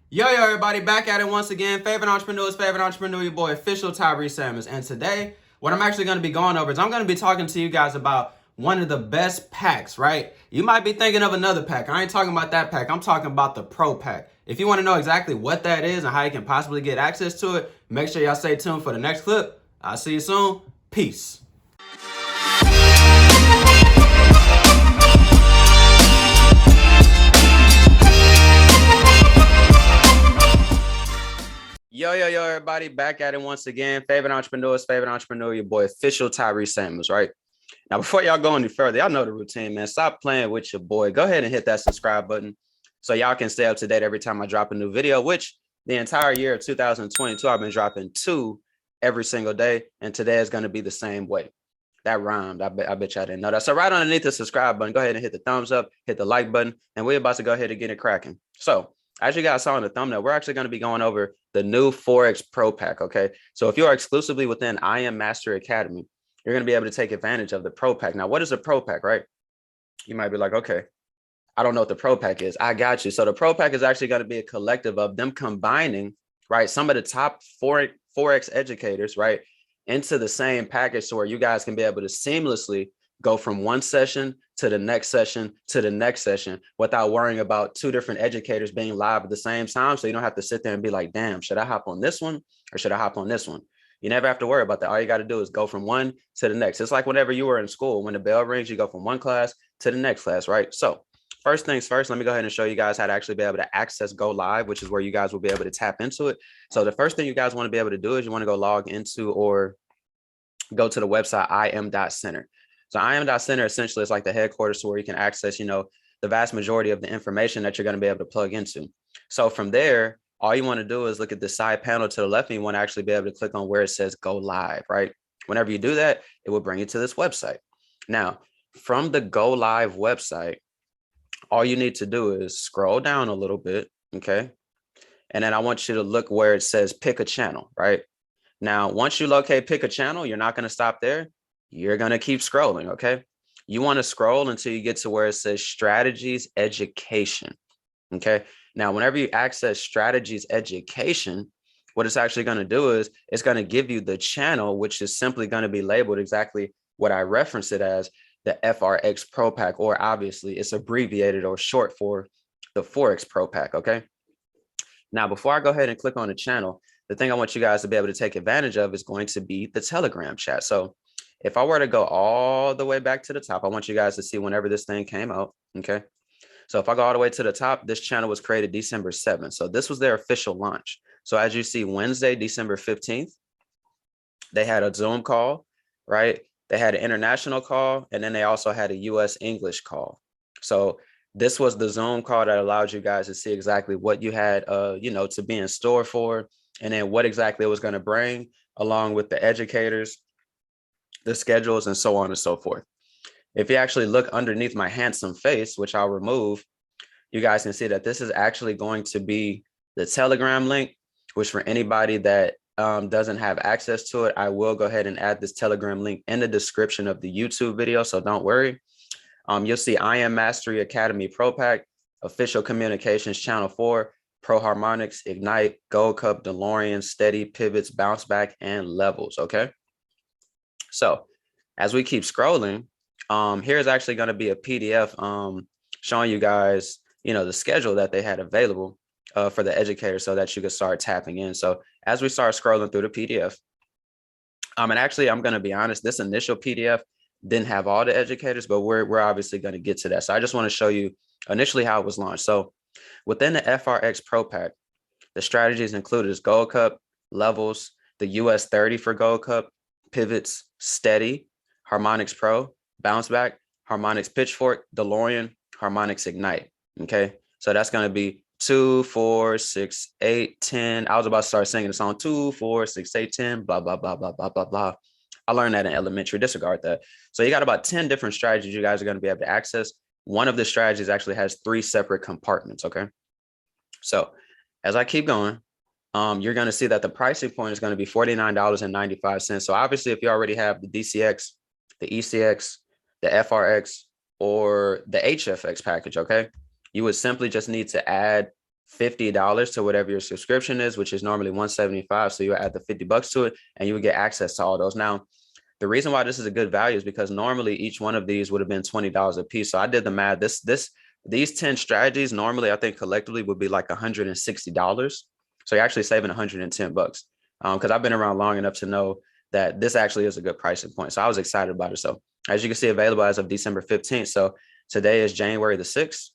Yo, everybody, back at it once again. Favorite entrepreneur, your boy, official Tyree Samuels. And today, what I'm actually going to be going over is I'm going to be talking to you guys about one of the best packs, right? You might be thinking of another pack. I ain't talking about that pack. I'm talking about the Pro Pack. If you want to know exactly what that is and how you can possibly get access to it, make sure y'all stay tuned for the next clip. I'll see you soon. Peace. Yo, everybody, back at it once again. Favorite entrepreneur, your boy, official Tyree Samuels, right? Now, before y'all go any further, y'all know the routine, man. Stop playing with your boy. Go ahead and hit that subscribe button so y'all can stay up to date every time I drop a new video, which the entire year of 2022, I've been dropping 2 every single day, and today is going to be the same way. That rhymed. I bet y'all didn't know that. So right underneath the subscribe button, go ahead and hit the thumbs up, hit the like button, and we're about to go ahead and get it cracking. So as you guys saw in the thumbnail, we're actually going to be going over the new Forex Pro Pack, okay? So if you are exclusively within I Am Master Academy, you're going to be able to take advantage of the Pro Pack. Now, what is a Pro Pack, right? You might be like, okay, I don't know what the Pro Pack is. I got you. So the Pro Pack is actually going to be a collective of them combining, right, some of the top Forex educators, right, into the same package so where you guys can be able to seamlessly go from one session to the next session to the next session without worrying about 2 different educators being live at the same time. So you don't have to sit there and be like, damn, should I hop on this one or should I hop on this one? You never have to worry about that. All you got to do is go from one to the next. It's like whenever you were in school, when the bell rings, you go from one class to the next class, right? So first things first, let me go ahead and show you guys how to actually be able to access Go Live, which is where you guys will be able to tap into it. So the first thing you guys want to be able to do is you want to go log into or go to the website im.center. So im.center essentially is like the headquarters where you can access, the vast majority of the information that you're going to be able to plug into. So from there, all you want to do is look at the side panel to the left, and you want to actually be able to click on where it says Go Live, right? Whenever you do that, it will bring you to this website. Now, from the Go Live website, all you need to do is scroll down a little bit, okay? And then I want you to look where it says pick a channel, right? Now, once you locate pick a channel, you're not going to stop there. You're going to keep scrolling, okay? You want to scroll until you get to where it says strategies education, okay? Now, whenever you access strategies education, what it's actually going to do is it's going to give you the channel, which is simply going to be labeled exactly what I referenced it as, the FRX Pro Pack, or obviously it's abbreviated or short for the Forex Pro Pack, okay? Now, before I go ahead and click on the channel, the thing I want you guys to be able to take advantage of is going to be the Telegram chat. So if I were to go all the way back to the top, I want you guys to see whenever this thing came out, okay? So if I go all the way to the top, this channel was created December 7th. So this was their official launch. So as you see, Wednesday, December 15th, they had a Zoom call, right? They had an international call, and then they also had a US English call. So this was the Zoom call that allowed you guys to see exactly what you had, to be in store for, and then what exactly it was going to bring, along with the educators, the schedules, and so on and so forth. If you actually look underneath my handsome face, which I'll remove, you guys can see that this is actually going to be the Telegram link, which for anybody that doesn't have access to it, I will go ahead and add this Telegram link in the description of the YouTube video, so don't worry. You'll see I Am Mastery Academy Pro Pack, Official Communications Channel 4, Pro Harmonics, Ignite, Gold Cup, DeLorean, Steady, Pivots, Bounce Back, and Levels, okay? So as we keep scrolling, here's actually going to be a PDF showing you guys, the schedule that they had available for the educator so that you could start tapping in. So as we start scrolling through the PDF, and actually, I'm going to be honest, this initial PDF didn't have all the educators, but we're obviously going to get to that. So I just want to show you initially how it was launched. So within the FRX Pro Pack, the strategies included is Gold Cup, Levels, the US 30 for Gold Cup, Pivots, Steady, Harmonics Pro, Bounce Back, Harmonics Pitchfork, DeLorean, Harmonics Ignite. Okay, so that's going to be 2, 4, 6, 8, 10. I was about to start singing the song 2, 4, 6, 8, 10, blah, blah, blah, blah, blah, blah, blah. I learned that in elementary, disregard that. So you got about 10 different strategies you guys are going to be able to access. One of the strategies actually has 3 separate compartments, okay? So as I keep going, you're going to see that the pricing point is going to be $49.95. So obviously, if you already have the DCX, the ECX, the FRX, or the HFX package, okay, you would simply just need to add $50 to whatever your subscription is, which is normally $175. So you add the $50 to it and you would get access to all those. Now, the reason why this is a good value is because normally each one of these would have been $20 a piece. So I did the math. These 10 strategies normally, I think collectively would be like $160. So you're actually saving $110. Because I've been around long enough to know that this actually is a good pricing point. So I was excited about it. So as you can see, available as of December 15th. So today is January the 6th.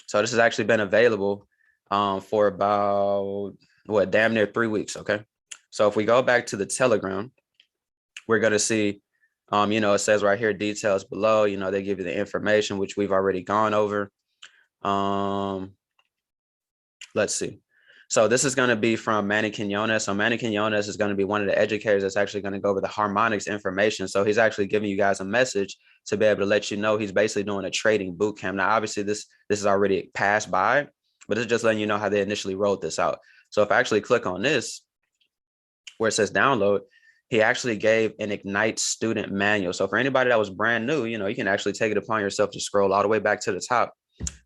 So this has actually been available for about damn near 3 weeks. Okay. So if we go back to the Telegram, we're going to see, it says right here, details below, they give you the information, which we've already gone over. Let's see. So this is going to be from Manny Quinones. So Manny Quinones is going to be one of the educators that's actually going to go over the harmonics information. So he's actually giving you guys a message to be able to let you know he's basically doing a trading boot camp. Now, obviously, this is already passed by, but it's just letting you know how they initially wrote this out. So if I actually click on this, where it says download, he actually gave an Ignite student manual. So for anybody that was brand new, you can actually take it upon yourself to scroll all the way back to the top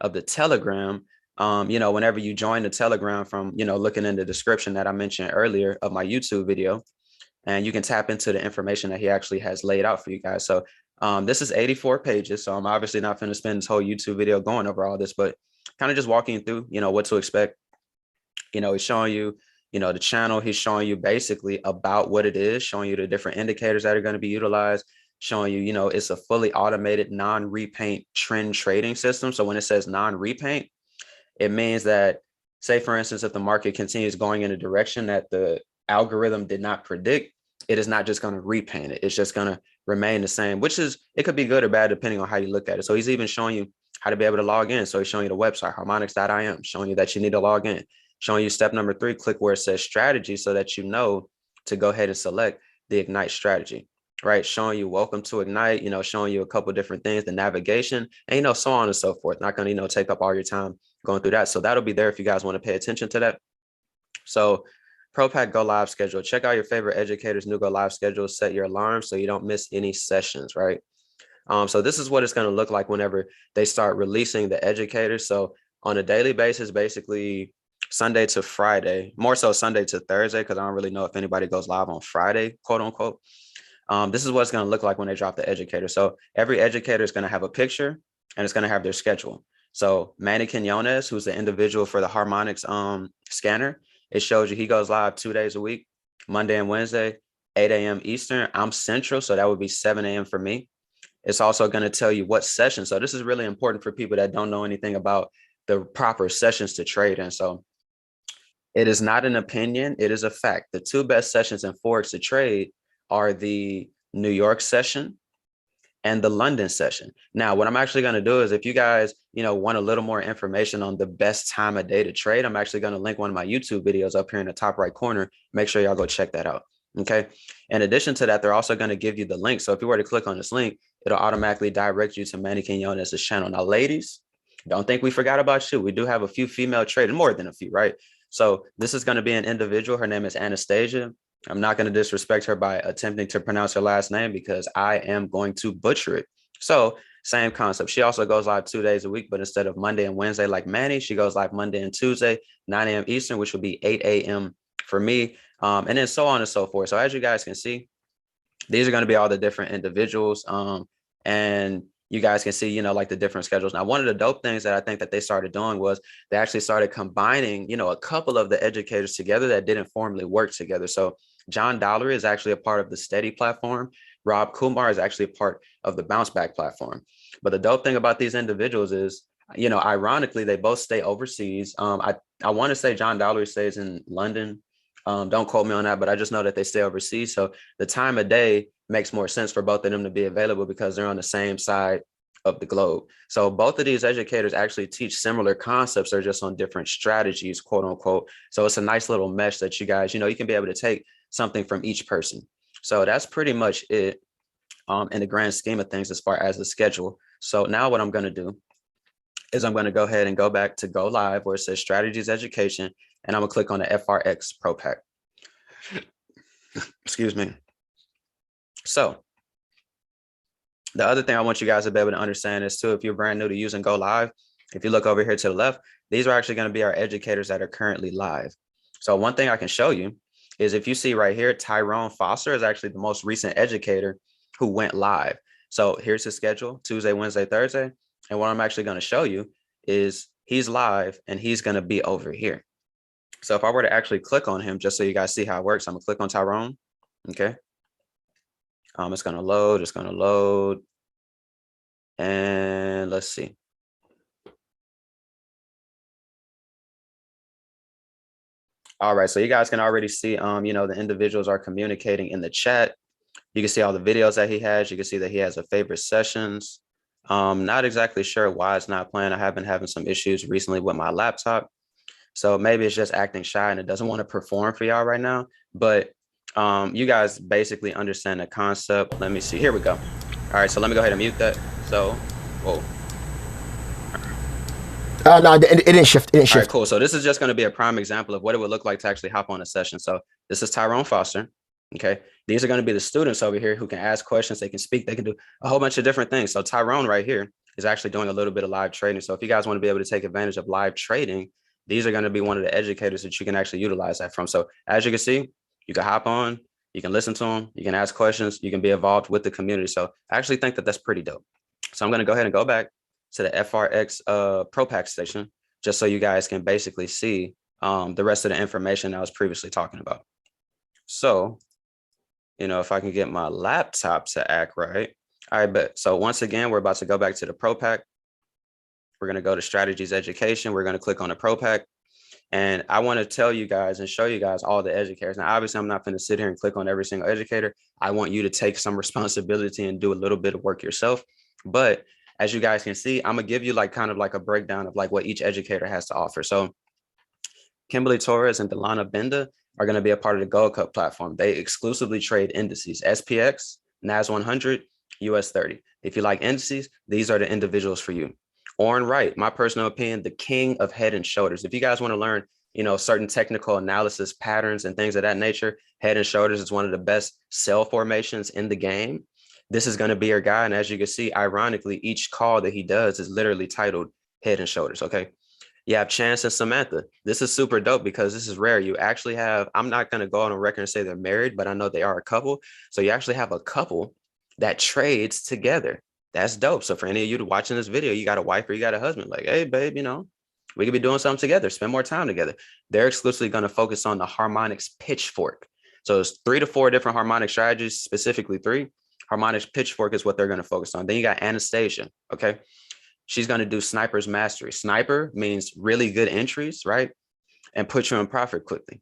of the Telegram. Whenever you join the Telegram from, looking in the description that I mentioned earlier of my YouTube video, and you can tap into the information that he actually has laid out for you guys. So this is 84 pages. So I'm obviously not going to spend this whole YouTube video going over all this, but kind of just walking through, what to expect. He's showing you, the channel. He's showing you basically about what it is, showing you the different indicators that are going to be utilized, showing you, it's a fully automated non-repaint trend trading system. So when it says non-repaint, it means that, say, for instance, if the market continues going in a direction that the algorithm did not predict, it is not just going to repaint it. It's just going to remain the same, it could be good or bad depending on how you look at it. So he's even showing you how to be able to log in. So he's showing you the website, harmonics.im, showing you that you need to log in, showing you step number 3, click where it says strategy so that you know to go ahead and select the Ignite strategy, right? Showing you welcome to Ignite, showing you a couple of different things, the navigation, and, so on and so forth. Not going to, take up all your time going through that. So that'll be there if you guys want to pay attention to that. So ProPack Go Live schedule. Check out your favorite educators' new Go Live schedule. Set your alarm so you don't miss any sessions, right? So this is what it's going to look like whenever they start releasing the educators. So on a daily basis, basically Sunday to Friday, more so Sunday to Thursday, because I don't really know if anybody goes live on Friday, quote unquote. This is what it's going to look like when they drop the educator. So every educator is going to have a picture and it's going to have their schedule. So Manny Quinones, who's the individual for the harmonics scanner, it shows you he goes live 2 days a week, Monday and Wednesday, 8 a.m. Eastern. I'm Central, so that would be 7 a.m. for me. It's also going to tell you what session. So this is really important for people that don't know anything about the proper sessions to trade in. So it is not an opinion. It is a fact. The 2 best sessions in Forex to trade are the New York session and the London session. Now, what I'm actually going to do is if you guys, want a little more information on the best time of day to trade, I'm actually going to link one of my YouTube videos up here in the top right corner. Make sure y'all go check that out. Okay. In addition to that, they're also going to give you the link. So if you were to click on this link, it'll automatically direct you to Manny Quinones' channel. Now, ladies, don't think we forgot about you. We do have a few female traders, more than a few, right? So this is going to be an individual. Her name is Anastasia. I'm not going to disrespect her by attempting to pronounce her last name because I am going to butcher it. So same concept. She also goes live 2 days a week, but instead of Monday and Wednesday like Manny, she goes live Monday and Tuesday, 9 a.m. Eastern, which will be 8 a.m. for me. And then so on and so forth. So as you guys can see, these are going to be all the different individuals. And you guys can see, like the different schedules. Now, one of the dope things that I think that they started doing was they actually started combining, a couple of the educators together that didn't formally work together. So John Dollar is actually a part of the Steady platform. Rob Kumar is actually a part of the Bounce Back platform. But the dope thing about these individuals is, ironically, they both stay overseas. I want to say John Dollar stays in London. Don't quote me on that, but I just know that they stay overseas. So the time of day makes more sense for both of them to be available because they're on the same side of the globe. So both of these educators actually teach similar concepts. They're just on different strategies, quote unquote. So it's a nice little mesh that you guys, you can be able to take something from each person. So that's pretty much it in the grand scheme of things as far as the schedule. So now what I'm going to do is I'm going to go ahead and go back to Go Live where it says Strategies Education, and I'm going to click on the FRX Pro Pack. Excuse me. So the other thing I want you guys to be able to understand is too, if you're brand new to using Go Live, if you look over here to the left, these are actually going to be our educators that are currently live. So one thing I can show you is if you see right here, Tyrone Foster is actually the most recent educator who went live. So here's his schedule, Tuesday, Wednesday, Thursday. And what I'm actually going to show you is he's live and he's going to be over here. So if I were to actually click on him, just so you guys see how it works, I'm gonna click on Tyrone. Okay. It's gonna load. And let's see. All right, so you guys can already see, the individuals are communicating in the chat. You can see all the videos that he has. You can see that he has a favorite sessions. Not exactly sure why it's not playing. I have been having some issues recently with my laptop. So maybe it's just acting shy and it doesn't want to perform for y'all right now. But you guys basically understand the concept. Let me see. Here we go. All right, so let me go ahead and mute that. So, whoa. No, it didn't shift. It didn't shift. All right, cool. So this is just going to be a prime example of what it would look like to actually hop on a session. So this is Tyrone Foster. Okay. These are going to be the students over here who can ask questions. They can speak. They can do a whole bunch of different things. So Tyrone right here is actually doing a little bit of live trading. So if you guys want to be able to take advantage of live trading, these are going to be one of the educators that you can actually utilize that from. So as you can see, you can hop on, you can listen to them, you can ask questions, you can be involved with the community. So I actually think that that's pretty dope. So I'm going to go ahead and go back to the FRX Pro Pack station, just so you guys can basically see the rest of the information I was previously talking about. So, if I can get my laptop to act right. All right, bet. So once again, we're about to go back to the Pro Pack. We're going to go to Strategies Education. We're going to click on the Pro Pack. And I want to tell you guys and show you guys all the educators. Now, obviously, I'm not going to sit here and click on every single educator. I want you to take some responsibility and do a little bit of work yourself. But as you guys can see, I'm going to give you kind of a breakdown of what each educator has to offer. So Kimberly Torres and Delana Benda are going to be a part of the Gold Cup platform. They exclusively trade indices, SPX, NAS 100, US 30. If you like indices, these are the individuals for you. Orrin Wright, my personal opinion, the king of head and shoulders. If you guys want to learn, certain technical analysis patterns and things of that nature, head and shoulders is one of the best sell formations in the game. This is going to be your guy. And as you can see, ironically, each call that he does is literally titled head and shoulders. Okay. You have Chance and Samantha. This is super dope because this is rare. You actually have, I'm not going to go on a record and say they're married, but I know they are a couple. So you actually have a couple that trades together. That's dope. So for any of you watching this video, you got a wife or you got a husband, hey, babe, we could be doing something together, spend more time together. They're exclusively going to focus on the harmonics pitchfork. So it's 3 to 4 different harmonic strategies, specifically 3. Harmonics pitchfork is what they're going to focus on. Then you got Anastasia. Okay. She's going to do Sniper's Mastery. Sniper means really good entries, right? And put you in profit quickly.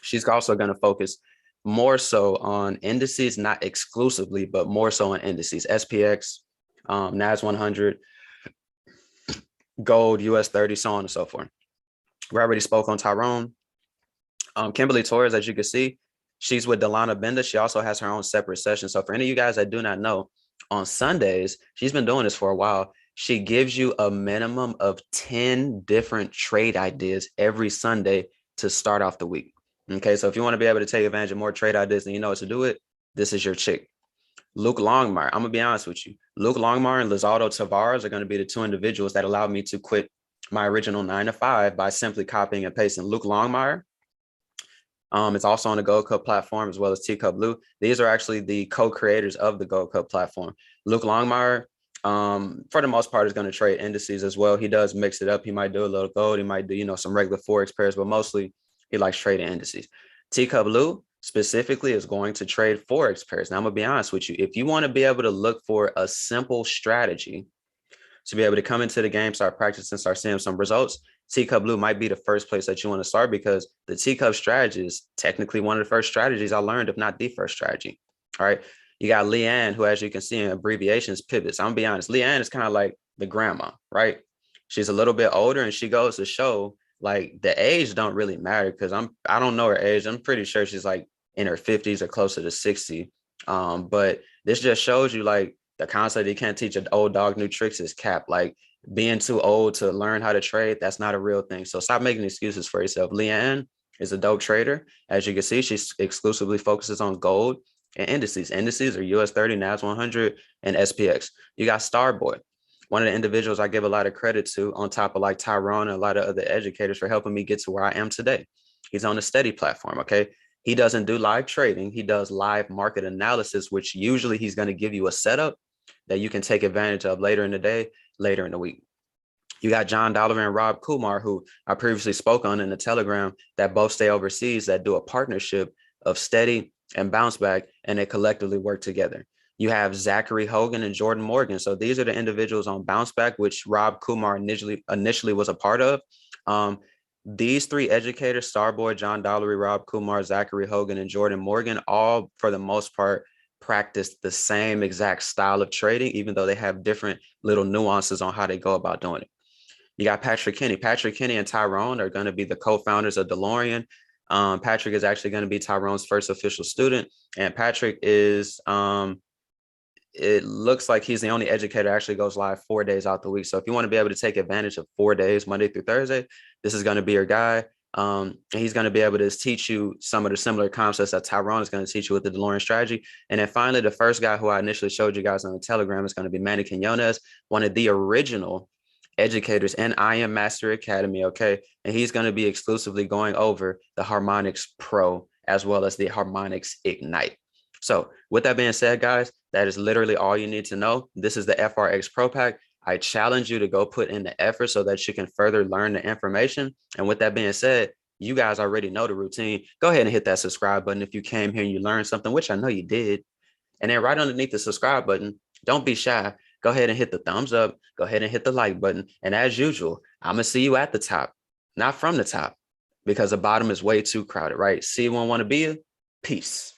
She's also going to focus more so on indices, not exclusively, but more so on indices, SPX, NAS 100, gold, US 30, so on and so forth. We already spoke on Tyrone. Kimberly Torres, as you can see, she's with Delana Benda. She also has her own separate session. So for any of you guys that do not know, on Sundays, she's been doing this for a while. She gives you a minimum of 10 different trade ideas every Sunday to start off the week. Okay, so if you want to be able to take advantage of more trade ideas and you know what to do it, this is your chick. Luke Longmire, I'm going to be honest with you. Luke Longmire and Lizardo Tavares are going to be the 2 individuals that allowed me to quit my original 9-to-5 by simply copying and pasting. Luke Longmire, it's also on the Gold Cup platform as well as Teacup Blue. These are actually the co-creators of the Gold Cup platform. Luke Longmire, for the most part, is going to trade indices as well. He does mix it up. He might do a little gold. He might do, some regular Forex pairs, but mostly he likes trading indices. Teacup Blue specifically is going to trade Forex pairs. Now, I'm going to be honest with you. If you want to be able to look for a simple strategy to be able to come into the game, start practicing, start seeing some results, Teacup Blue might be the first place that you want to start because the Teacup strategy is technically one of the first strategies I learned, if not the first strategy. All right. You got Leanne, who, as you can see in abbreviations, pivots. I'm gonna be honest. Leanne is kind of like the grandma, right? She's a little bit older and she goes to show the age don't really matter because I don't know her age. I'm pretty sure she's in her 50s or closer to 60. But this just shows you the concept you can't teach an old dog new tricks is cap. Being too old to learn how to trade, that's not a real thing. So stop making excuses for yourself. Leanne is a dope trader. As you can see, she exclusively focuses on gold and indices. Indices are US 30, NAS 100, and SPX. You got Starboy. one of the individuals I give a lot of credit to, on top of like Tyrone and a lot of other educators, for helping me get to where I am today. He's on a steady platform. Okay. He doesn't do live trading. He does live market analysis, which usually he's going to give you a setup that you can take advantage of later in the day, later in the week. You got John Dollar and Rob Kumar, who I previously spoke on in the Telegram, that both stay overseas, that do a partnership of steady and bounce back, and they collectively work together. You have Zachary Hogan and Jordan Morgan. So these are the individuals on bounce back, which Rob Kumar initially was a part of. These three educators, Starboy, John Dollery, Rob Kumar, Zachary Hogan, and Jordan Morgan, all for the most part practice the same exact style of trading, even though they have different little nuances on how they go about doing it. You got Patrick Kinney. Patrick Kinney and Tyrone are going to be the co-founders of DeLorean. Patrick is actually going to be Tyrone's first official student. And Patrick is, it looks like he's the only educator that actually goes live 4 days out the week. So if you want to be able to take advantage of 4 days, Monday through Thursday, this is going to be your guy. And he's going to be able to teach you some of the similar concepts that Tyrone is going to teach you with the DeLorean strategy. And then finally, the first guy who I initially showed you guys on the Telegram is going to be Manny Quinones, one of the original educators in I Am Master Academy. Okay. And he's going to be exclusively going over the Harmonics Pro as well as the Harmonics Ignite. So with that being said, guys, that is literally all you need to know. This is the FRX Pro Pack. I challenge you to go put in the effort so that you can further learn the information. And with that being said, you guys already know the routine. Go ahead and hit that subscribe button if you came here and you learned something, which I know you did. And then right underneath the subscribe button, don't be shy. Go ahead and hit the thumbs up. Go ahead and hit the like button. And as usual, I'm going to see you at the top, not from the top, because the bottom is way too crowded, right? See you when I want to be you. Peace.